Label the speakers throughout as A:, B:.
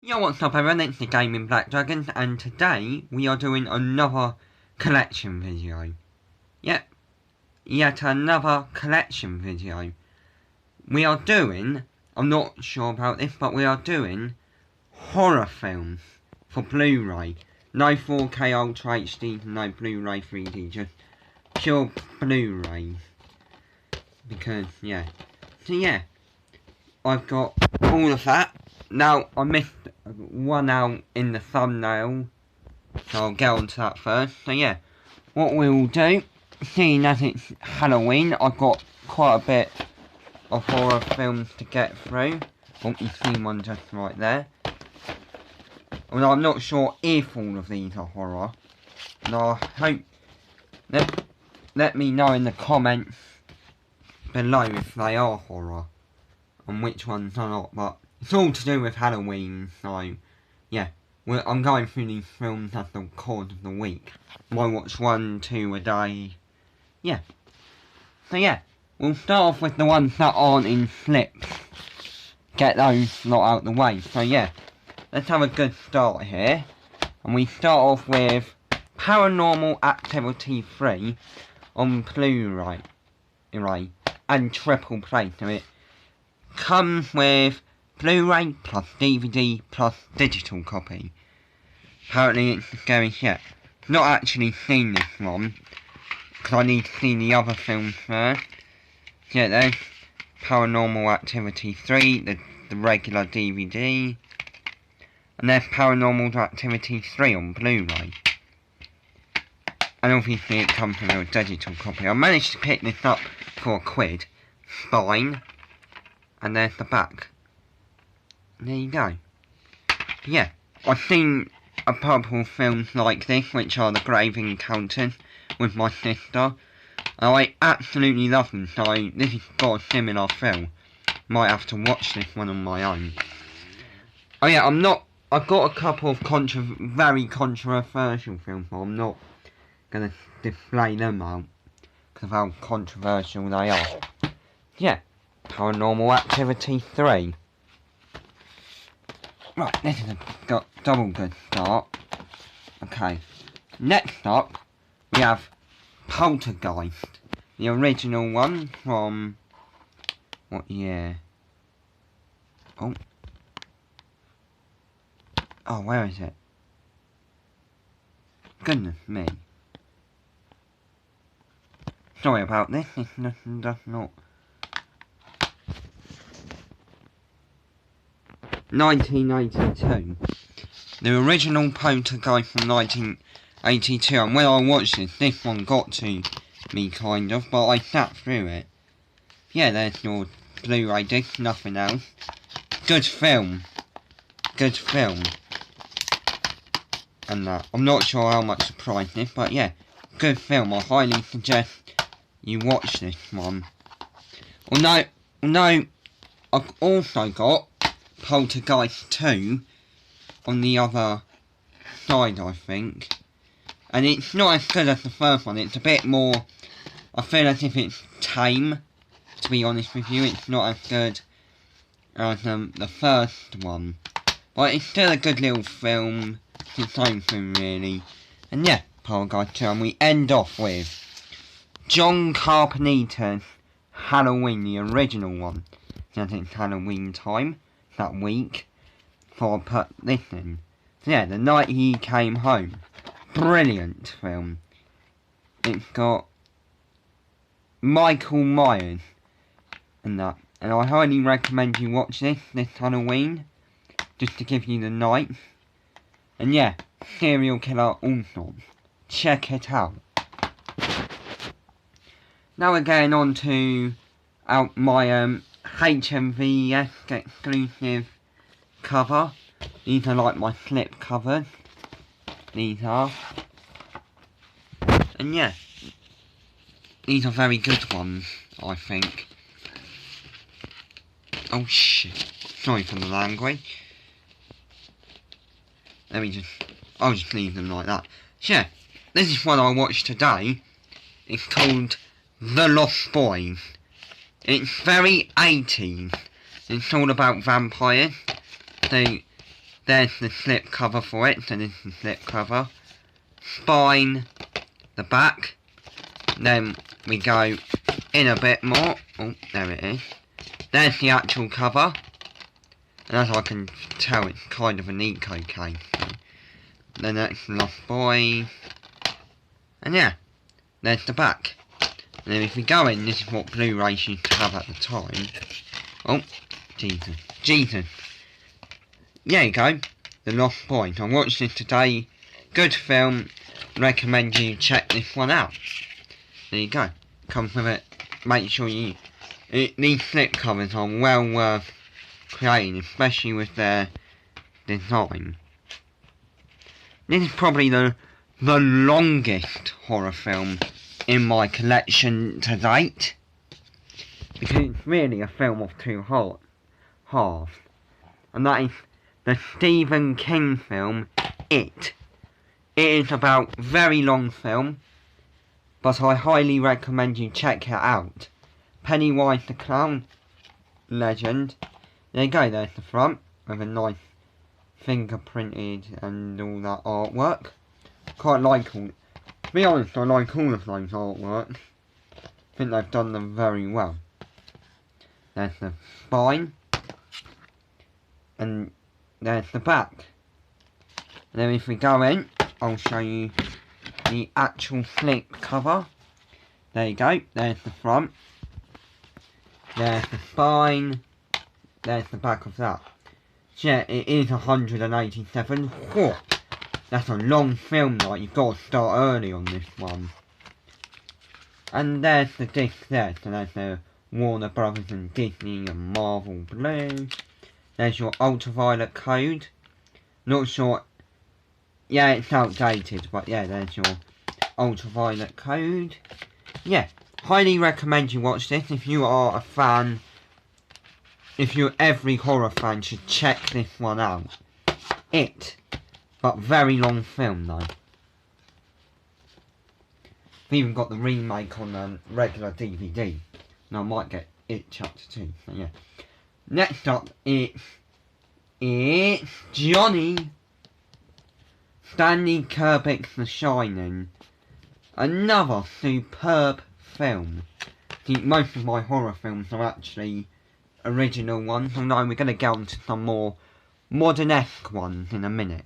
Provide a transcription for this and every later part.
A: Yo, what's up everyone, it's the Gaming Black Dragon, and today we are doing another collection video. Yep, yet another collection video. We are doing, I'm not sure about this, but we are doing horror films for Blu-ray. No 4K Ultra HD, no Blu-ray 3D, just pure Blu-ray. Because, yeah. So yeah, I've got all of that. Now, I missed one out in the thumbnail, so I'll get on to that first. So yeah, what we will do, seeing as it's Halloween, I've got quite a bit of horror films to get through. Oh, you see one just right there. Well, I'm not sure if all of these are horror. And I hope, let me know in the comments below if they are horror, and which ones are not, but it's all to do with Halloween, so yeah, I'm going through these films as the course of the week. Might watch 1, 2 a day, yeah. So yeah, we'll start off with the ones that aren't in slips. Get those not out the way, so yeah. Let's have a good start here. And we start off with Paranormal Activity 3 on Blu-ray and triple play, so it comes with Blu-ray plus DVD plus digital copy. Apparently it's a scary shit. Not actually seen this one, because I need to see the other films first. So yeah, there's Paranormal Activity 3, the regular DVD. And there's Paranormal Activity 3 on Blu-ray. And obviously it comes with a digital copy. I managed to pick this up for £1. Fine. And there's the back. There you go. Yeah, I've seen a couple of films like this, which are The Grave Encounters, with my sister. And I absolutely love them, so this has got a similar feel. Might have to watch this one on my own. Oh yeah, I've got a couple of very controversial films, but I'm not going to display them out, because of how controversial they are. Yeah, Paranormal Activity 3. Right, this is a double good start. Okay, next up we have Poltergeist, the original one from what year? Oh, where is it? Goodness me. Sorry about this, this does not. 1982. The original Poltergeist from 1982, and when I watched this one got to me kind of, but I sat through it. Yeah, there's your Blu-ray disc, nothing else. Good film. Good film. And that. I'm not sure how much the price is, but yeah, good film. I highly suggest you watch this one. No, I've also got Poltergeist 2 on the other side, I think. And it's not as good as the first one. It's a bit more, I feel as if it's tame, to be honest with you. It's not as good as the first one. But it's still a good little film. It's its own thing, really. And yeah, Poltergeist 2. And we end off with John Carpenter's Halloween, the original one. Since it's Halloween time that week, so I put this in. So yeah, The Night He Came Home. Brilliant film. It's got Michael Myers and that. And I highly recommend you watch this Halloween, just to give you the night. And yeah, Serial Killer all sorts. Check it out. Now we're getting on to my HMV exclusive cover. These are like my slip covers. These are. And yeah, these are very good ones, I think. Oh shit. Sorry for the language. I'll just leave them like that. So yeah, this is one I watched today. It's called The Lost Boys. It's very 80s. It's all about vampires. They there's the slip cover for it, so this is the slip cover. Spine, the back. Then we go in a bit more. Oh, there it is. There's the actual cover. And as I can tell, it's kind of an eco case. Then that's the Lost Boys. And yeah, there's the back. And then if we go in, this is what Blu-rays used to have at the time. Oh, Jesus. There you go, The Lost Boys. I watched this today. Good film. Recommend you check this one out. There you go. Comes with it. Make sure these slip covers are well worth creating, especially with their design. This is probably the longest horror film in my collection to date, because it's really a film of two halves, and that is the Stephen King film, It. It is about very long film, but I highly recommend you check it out. Pennywise the Clown, legend. There you go, there's the front, with a nice fingerprinted and all that artwork. Quite like all, to be honest, I like all of those artworks. I think they've done them very well. There's the spine, and there's the back. And then if we go in, I'll show you the actual slip cover. There you go, there's the front. There's the spine. There's the back of that. So yeah, it is 187. Whew, that's a long film, like, you've got to start early on this one. And there's the disc there, so there's the Warner Brothers and Disney and Marvel Blue. There's your ultraviolet code. Not sure, yeah, it's outdated, but yeah, there's your ultraviolet code. Yeah, highly recommend you watch this if you are a fan. If you're every horror fan, should check this one out. It, but very long film though. I've even got the remake on regular DVD. Now I might get It Chapter 2, so yeah. Next up, it's Johnny. Stanley Kubrick's The Shining. Another superb film. I think most of my horror films are actually original ones, although we're going to go on to some more modern-esque ones in a minute.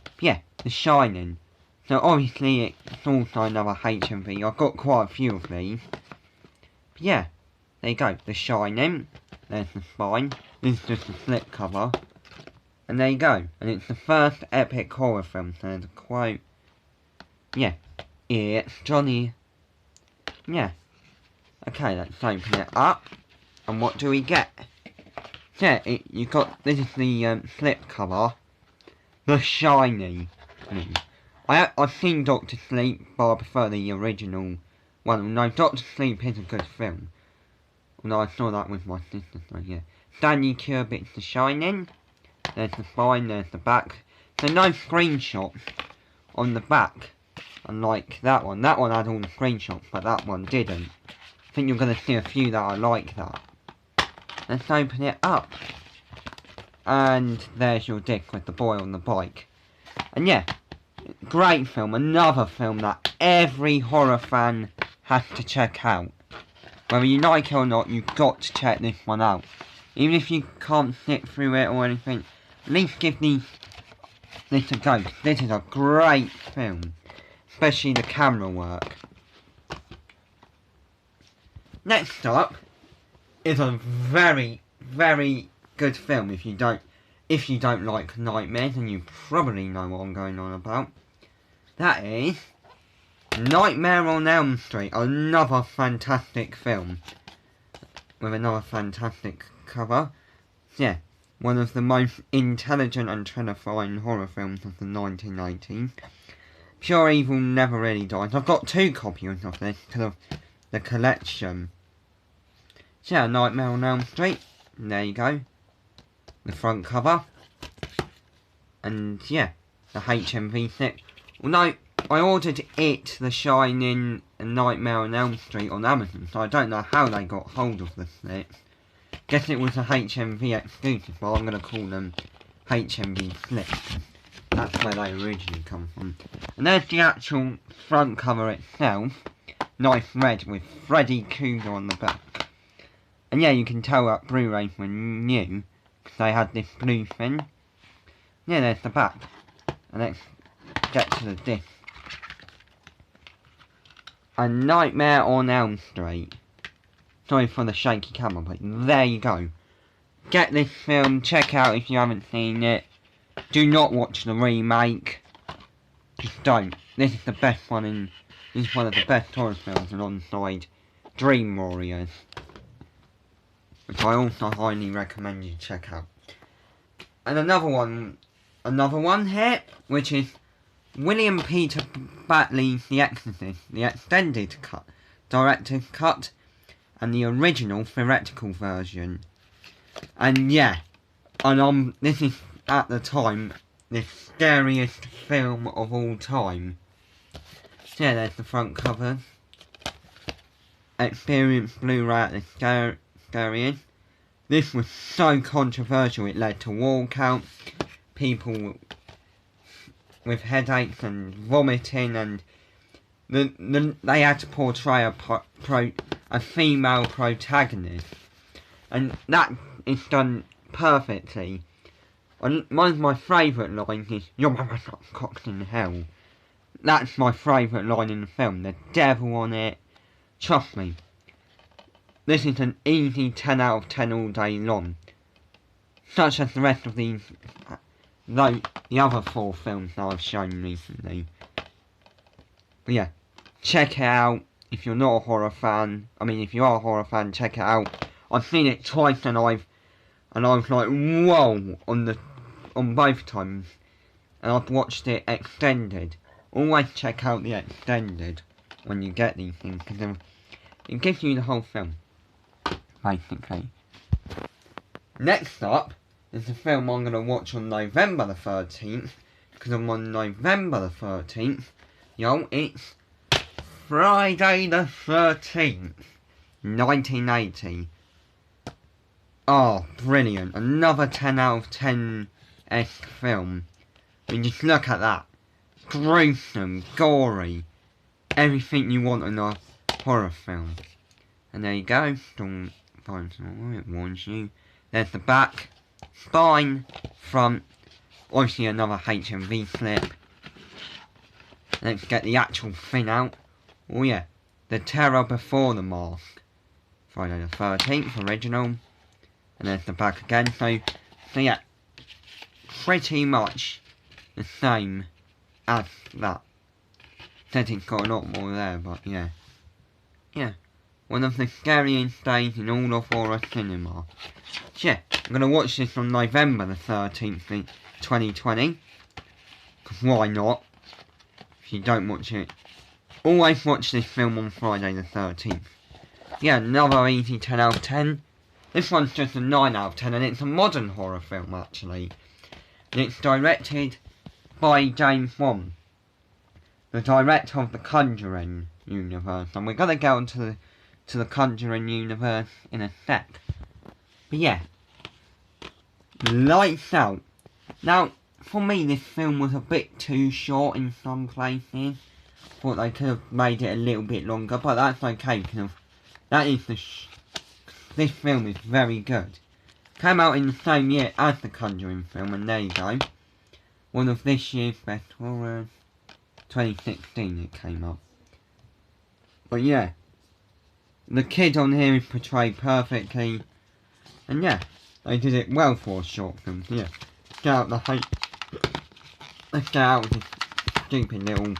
A: But yeah, The Shining. So obviously it's also another HMV. I've got quite a few of these. But yeah, there you go, The Shining. There's the spine. This is just a slip cover. And there you go. And it's the first epic horror film. So there's a quote. Yeah, it's Johnny. Yeah. Okay, let's open it up. And what do we get? Yeah, you got, this is the slip cover. The Shining. I've seen Doctor Sleep, but I prefer the original one. No, Doctor Sleep is a good film. Although I saw that with my sister, so yeah. Stanley Kubrick's The Shining. There's the spine, there's the back. So no screenshots on the back. Unlike that one. That one had all the screenshots, but that one didn't. I think you're going to see a few that are like that. Let's open it up. And there's your disc with the boy on the bike. And yeah, great film. Another film that every horror fan has to check out. Whether you like it or not, you've got to check this one out. Even if you can't sit through it or anything, at least give this a go. This is a great film. Especially the camera work. Next up is a very, very good film if you don't like nightmares, and you probably know what I'm going on about. That is Nightmare on Elm Street, another fantastic film with another fantastic cover. Yeah, one of the most intelligent and terrifying horror films of the 1980s. Pure Evil Never Really Dies. I've got 2 copies of this because of the collection. So yeah, Nightmare on Elm Street. There you go. The front cover. And yeah, the HMV set. Well, no, I ordered It, The Shining, and Nightmare on Elm Street on Amazon, so I don't know how they got hold of the set. Guess it was a HMV exclusive, but I'm going to call them HMV Flip. That's where they originally come from. And there's the actual front cover itself. Nice red with Freddy Krueger on the back. And yeah, you can tell that Blu-rays were new, because they had this blue thing. Yeah, there's the back. And let's get to the disc. A Nightmare on Elm Street. Sorry for the shaky camera, but there you go. Get this film, check out if you haven't seen it. Do not watch the remake. Just don't. This is the best one in... This is one of the best horror films alongside Dream Warriors, which I also highly recommend you check out. And another one here, which is William Peter Blatty's The Exorcist, the extended cut, director's cut, and the original theatrical version. And yeah, and this is at the time the scariest film of all time. So yeah, there's the front cover. Experience Blu-ray at the scariest. This was so controversial it led to walkouts, people with headaches and vomiting, and they had to portray a female protagonist, and that is done perfectly. And one of my favourite lines is, "Your mama's not cocked in hell." That's my favourite line in the film. The devil on it. Trust me. This is an easy 10 out of 10 all day long. Such as the rest of these, the other 4 films that I've shown recently. But yeah, check it out if you're not a horror fan. I mean, if you are a horror fan, check it out. I've seen it twice and I was like, whoa, on both times. And I've watched it extended. Always check out the extended when you get these things, because it gives you the whole film, basically. Next up is the film I'm going to watch on November the 13th, because I'm on November the 13th, yo, it's Friday the 13th, 1980. Oh, brilliant. Another 10 out of 10-esque film. I mean, just look at that. Gruesome, gory, everything you want in a horror film. And there you go. Don't find somewhere, it warns you. There's the back, spine, front, obviously another HMV flip. Let's get the actual thing out. Oh yeah, The Terror Before the Mask. Friday the 13th, original. And there's the back again, so yeah, pretty much the same as that. Said it's got a lot more there, but yeah. Yeah, one of the scariest days in all of horror cinema. So yeah, I'm going to watch this on November the 13th, 2020. Because why not? If you don't watch it, always watch this film on Friday the 13th. Yeah, another easy 10 out of 10. This one's just a 9 out of 10, and it's a modern horror film actually. And it's directed by James Wan, the director of the Conjuring universe. And we're gonna go into the Conjuring universe in a sec. But yeah, lights out. Now, for me, this film was a bit too short in some places. Thought they could have made it a little bit longer, but that's okay because that is this film is very good. Came out in the same year as the Conjuring film, and there you go. One of this year's best horrors. 2016 it came up. But yeah, the kid on here is portrayed perfectly, and yeah, they did it well for a short film. So yeah, get out the hate. Let's get out of this stupid little.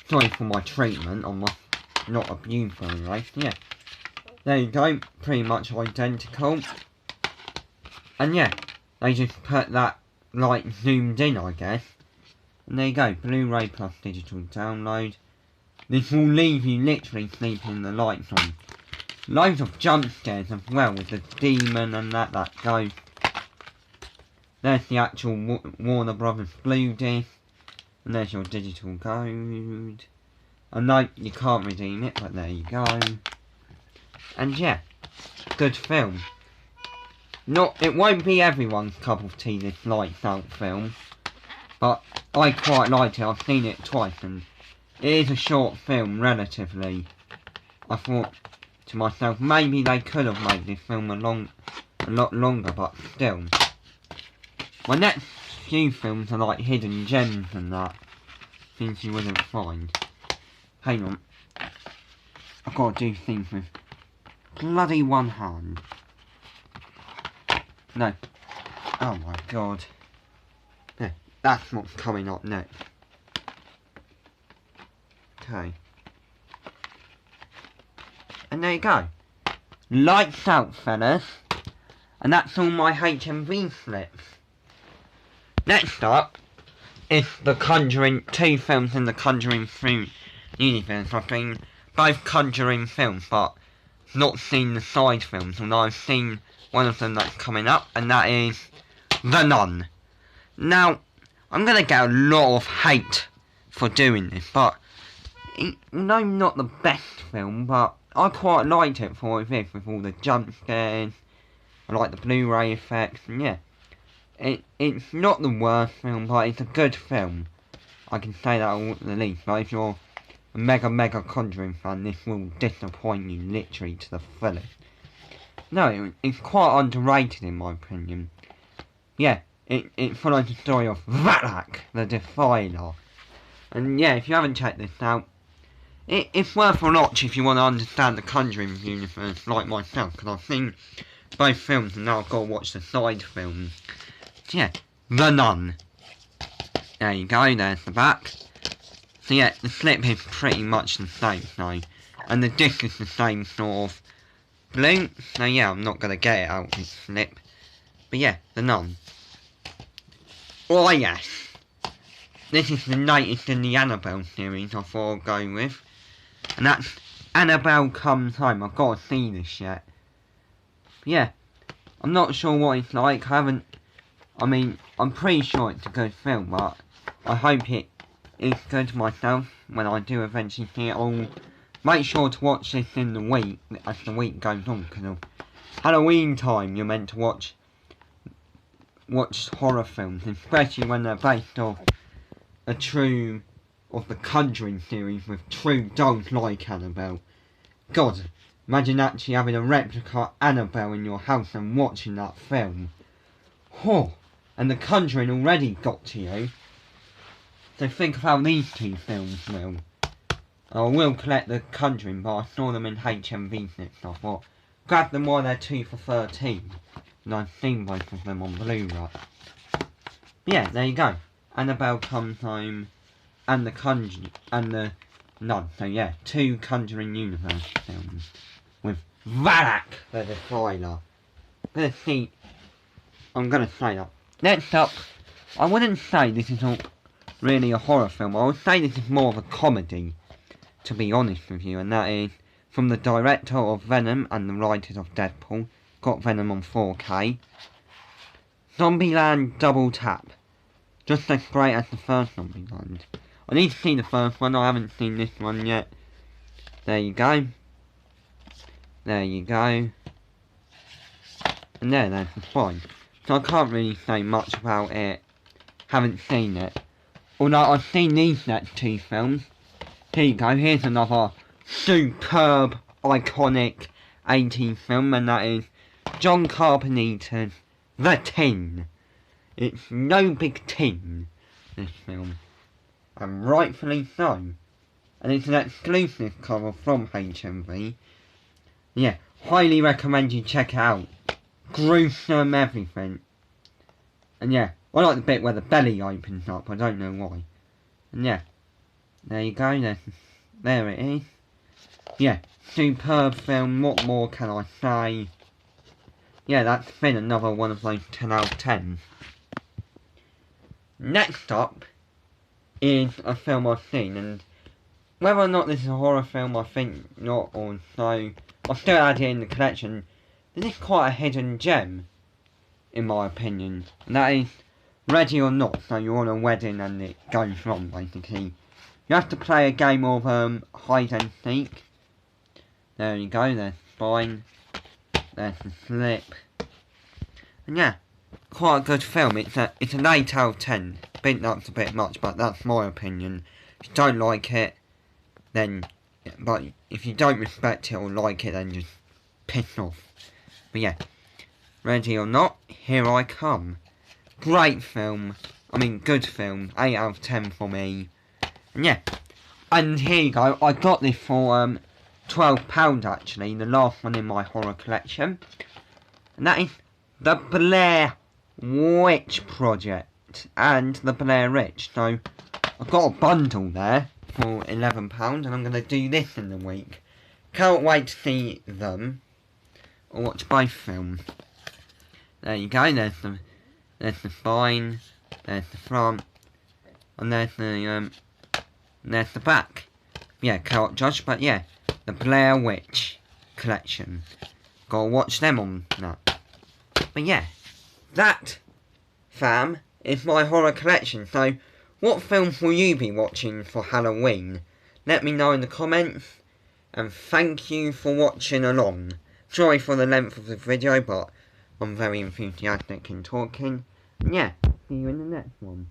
A: Sorry for my treatment on my not abuse very right. Yeah, there you go, pretty much identical. And yeah, they just put that like zoomed in, I guess. And there you go, Blu-ray plus digital download. This will leave you literally sleeping the lights on. Loads of jump scares as well with the demon and that goes. There's the actual Warner Brothers Blue disc. And there's your digital code. I know you can't redeem it, but there you go. And yeah, good film. it won't be everyone's cup of tea, this Lights Out film, but I quite liked it. I've seen it twice, and it is a short film, relatively. I thought to myself, maybe they could have made this film a lot longer, but still. My next few films are like hidden gems and that, things you wouldn't find. Hang on. I've got to do things with bloody one hand. No. Oh my god. Yeah, that's what's coming up next. Okay. And there you go. Lights out, fellas. And that's all my HMV slips. Next up is The Conjuring, 2 films in the Conjuring 3 universe. I've seen both Conjuring films, but not seen the side films, and I've seen one of them that's coming up, and that is The Nun. Now, I'm going to get a lot of hate for doing this, but no, not the best film, but I quite liked it for what it is, with all the jump scares. I like the Blu-ray effects, and yeah. It's not the worst film, but it's a good film. I can say that at the least. But if you're a mega Conjuring fan, this will disappoint you literally to the fullest. No, it's quite underrated in my opinion. Yeah, it follows the story of Valak, the Defiler. And yeah, if you haven't checked this out, it's worth a watch if you want to understand the Conjuring universe like myself, because I've seen both films and now I've got to watch the side films. So yeah, The Nun. There you go, there's the back. So yeah, the slip is pretty much the same now. And the disc is the same sort of blue. So yeah, I'm not going to get it out of this slip. But yeah, The Nun. Oh yes. This is the latest in the Annabelle series I thought I'd go with. And that's Annabelle Comes Home. I've got to see this yet. But yeah, I'm not sure what it's like. I'm pretty sure it's a good film, but I hope it is good myself when I do eventually see it. I'll make sure to watch this in the week, as the week goes on, because of Halloween time you're meant to watch horror films, especially when they're based off the Conjuring series with true dolls like Annabelle. God, imagine actually having a replica Annabelle in your house and watching that film. Oh, and The Conjuring already got to you. So think of how these 2 films will. I will collect The Conjuring, but I saw them in HMV slips, so I thought, grab them while they're 2 for $13. And I've seen both of them on Blu-ray. Yeah, there you go. Annabelle Comes Home and The Conjuring and The Nun. So yeah, 2 Conjuring universe films with Valak the Defiler. I'm gonna say that. Next up, I wouldn't say this is really a horror film. I would say this is more of a comedy, to be honest with you, and that is from the director of Venom and the writers of Deadpool. Got Venom on 4K. Zombieland Double Tap. Just as great as the first Zombieland. I need to see the first one, I haven't seen this one yet. There you go. There you go. And there's the spine. So I can't really say much about it. Haven't seen it. Although I've seen these next 2 films. Here you go, here's another superb, iconic 80s film, and that is John Carpenter's The Tin. It's no big tin, this film. And rightfully so. And it's an exclusive cover from HMV. Yeah, highly recommend you check it out. Gruesome everything. And yeah, I like the bit where the belly opens up, I don't know why. And yeah, there you go, there it is. Yeah, superb film, what more can I say? Yeah, that's been another one of those 10 out of 10. Next up is a film I've seen, and whether or not this is a horror film, I think not, or so. I'll still add it in the collection. This is quite a hidden gem, in my opinion, and that is Ready or Not. So you're on a wedding and it goes wrong, basically. You have to play a game of hide and seek. There you go, there's the spine, there's the slip. And yeah, quite a good film. It's an 8 out of 10. Beaten up's a bit much, but that's my opinion. If you don't like it, then... But if you don't respect it or like it, then just piss off. But yeah, ready or not, here I come. Great film. I mean, good film. 8 out of 10 for me. And yeah. And here you go. I got this for £12 actually. The last one in my horror collection. And that is The Blair Witch Project. And The Blair Witch. So, I've got a bundle there for £11. And I'm going to do this in the week. Can't wait to see them. Or watch both films. There you go. There's the spine. There's the front. And there's the back. Yeah, can't judge, but yeah. The Blair Witch collection. Gotta watch them on that. But yeah. That, fam, is my horror collection. So, what films will you be watching for Halloween? Let me know in the comments. And thank you for watching along. Sorry for the length of the video, but I'm very enthusiastic in talking. And yeah, see you in the next one.